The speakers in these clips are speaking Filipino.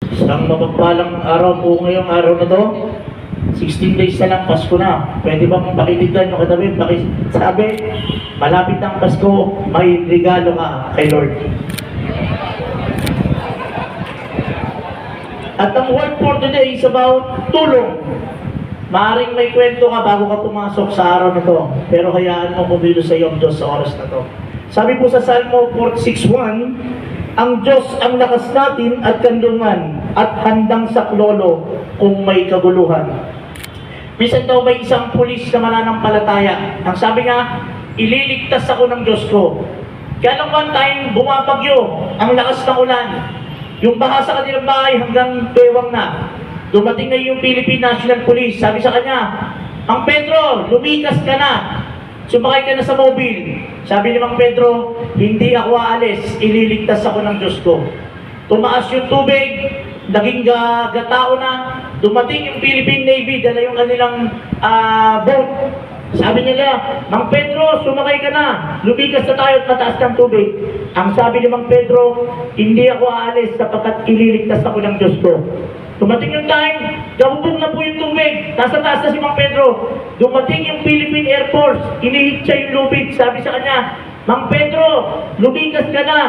Isang mapagpalang araw po ngayong araw na to. 16 days na lang, Pasko na. Pwede bang pakitigdan yung katabi? Sabi, malapit ang Pasko, may regalo ka kay Lord. At ang word for today is about tulong. Maaring may kwento ka bago ka pumasok sa araw na to. Pero hayaan mo kumilo sa iyo ang Diyos sa oras na to. Sabi po sa Salmo 46:1, ang Diyos ang lakas natin at kandungan at handang saklolo kung may kaguluhan. Minsan daw may isang pulis na mananampalataya. Ang sabi nga, ililigtas ako ng Diyos ko. Kaya lang one time, bumabagyo, ang lakas ng ulan. Yung baha sa kanilang bahay hanggang bewang na. Dumating na yung Philippine National Police. Sabi sa kanya, Mang Pedro, lumikas ka na. Sumakay ka na sa mobile. Sabi ni Mang Pedro, hindi ako aalis, ililigtas ako ng Diyos ko. Tumaas yung tubig, naging gatao na. Dumating yung Philippine Navy, dala yung kanilang boat. Sabi nila, Mang Pedro, sumakay ka na. Lumikas na tayo at mataas ng tubig. Ang sabi ni Mang Pedro, hindi ako aalis sapagkat ililigtas ako ng Diyos ko. Dumating yung time, gabubog na po yung tubig. Nasa taas na si Mang Pedro. Dumating yung Philippine Air Force, inihit siya yung lubid. Sabi sa kanya, Mang Pedro, lumikas ka na.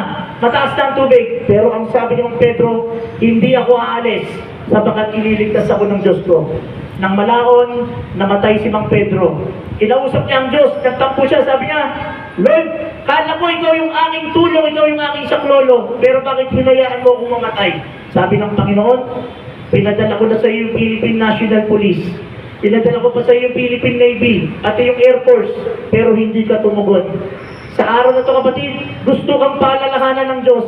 Mataas na ang tubig. Pero ang sabi ni Mang Pedro, hindi ako aalis sapagkat ililigtas ako ng Diyos ko. Nang malaon, namatay si Mang Pedro. Kinausap niya ang Diyos, nagtampo siya, sabi niya, Lord, kala ko ikaw yung aking tulong, ikaw yung aking saklolo, pero bakit hinayaan mo akong mamatay? Sabi ng Panginoon, pinadala ko na sa iyo yung Philippine National Police. Pinadala ko pa sa iyo yung Philippine Navy at yung Air Force, pero hindi ka tumugon. Sa araw na ito, kapatid, gusto kang paalalahanan ng Diyos.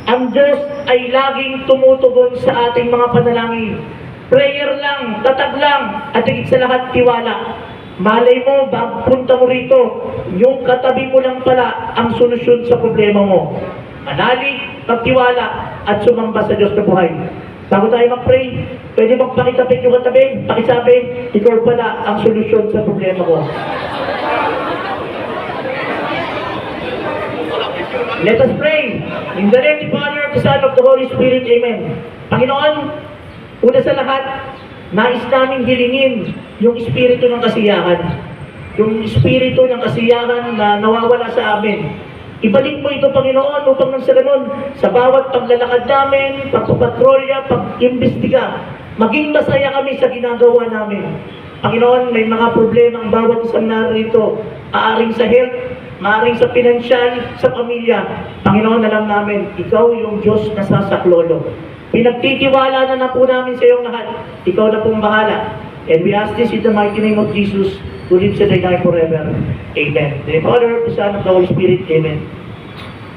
Ang Diyos ay laging tumutugon sa ating mga panalangin. Prayer lang, tatag lang, at higit sa lahat, tiwala. Malay mo, bago punta mo rito, yung katabi mo lang pala ang solusyon sa problema mo. Manalig, magtiwala, at sumamba sa Diyos na buhay. Bago tayo mag-pray, pwede bang pakitapit yung katabi? Pakisabi, ikaw pala ang solusyon sa problema ko. Let us pray. In the name of the Father, of the Son, of the Holy Spirit, Amen. Panginoon, una sa lahat, nais namin hilingin yung espiritu ng kasiyahan. Yung espiritu ng kasiyahan na nawawala sa amin. Ibalik mo ito, Panginoon, upang nang sa ganun, sa bawat paglalakad namin, pagpapatrolya, pag-imbestiga, maging masaya kami sa ginagawa namin. Panginoon, may mga problema ang bawat isang narito. Aaring sa health, maaring sa pinansyal, sa pamilya. Panginoon, alam namin, ikaw yung Diyos na sasaklolo. Pinagtitiwala na po namin sa iyong lahat. Ikaw na pong bahala. And we ask this in the mighty name of Jesus, who lives and reigns forever. Amen. In the name of the Father, the Son, and the Holy Spirit. Amen.